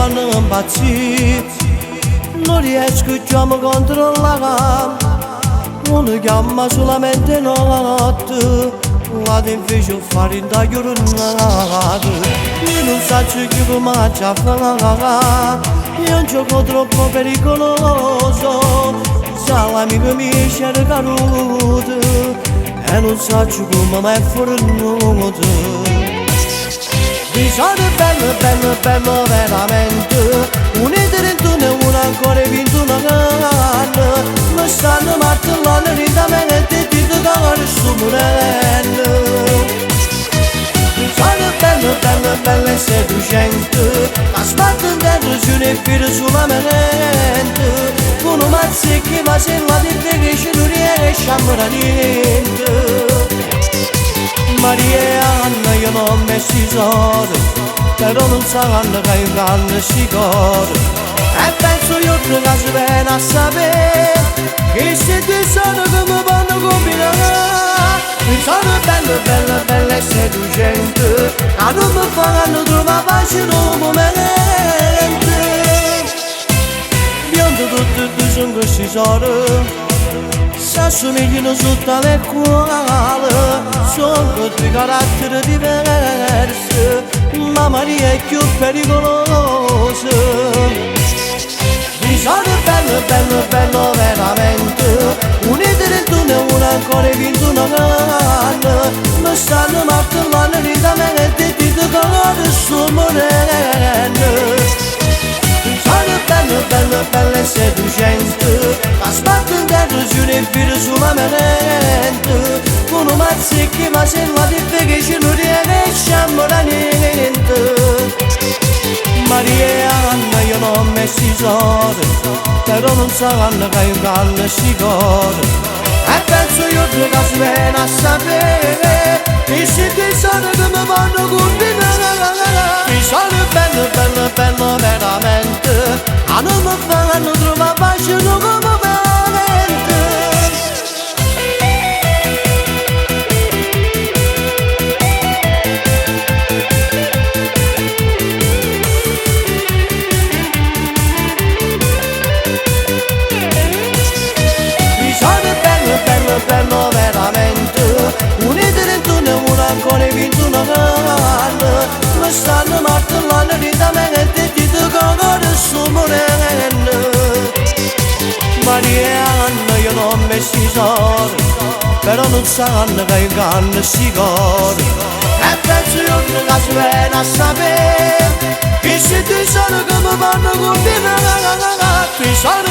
fanno impazzire, non riesco più a controllare, uno chiama solamente notte, vado invece a fare in giornata, io non so che come ci fa, io un gioco troppo pericoloso, sa l'amico mio cerca nudo, e non so come mai fornuto. Mi sono bello, bello, bello veramente, unite dentro e uno ancora vinto una canna, mi stanno martellando lentamente e ti toccano su morello. Mi sono bello, bello, bello e seducente, ma sbatto dentro su un filo sulla mente, con un mazzico ma se la di te che ci non riesce a morire niente. Maria e Anna io non ho messo i soldi, però non sanno che io canno si corre. E penso io che si viene a sapere che se ti sono come vanno combinare. Mi sono bello, bello, bello e seducente, a non mi fanno trovare pace in un momento. Biondo tutti e due sono questi soldi, si assomigliano sotto alle quali sono due caratteri diversi, ma Maria è più pericolosa. Mi sono bello, bello, bello veramente, unite dentro e uno ancora vinto una canna, mi stanno martellando lentamente e ti toccano su morello. Sono bello, bello, bello e seducente, ma sbatto dentro su un filo sulla mente, con un mazzico ma se la di te che ci non riesce a morire niente. Maria e Anna io non ho messo i soldi, però non sanno che io canno si corre. E penso io che si viene a sapere che se ti sono che mi vanno combinare. Mi sono bello, bello, bello veramente, a non mi fanno trovare pace in un momento. Mi sono bello, bello, bello veramente, unite dentro e uno ancora vinto una canna, mi stanno martellando lentamente e ti toccano su morello. Maria e Anna io non ho messo i soldi, però non sanno che io canno si corre. E penso io che si viene a sapere che se ti sono che mi vanno combinare. Mi sono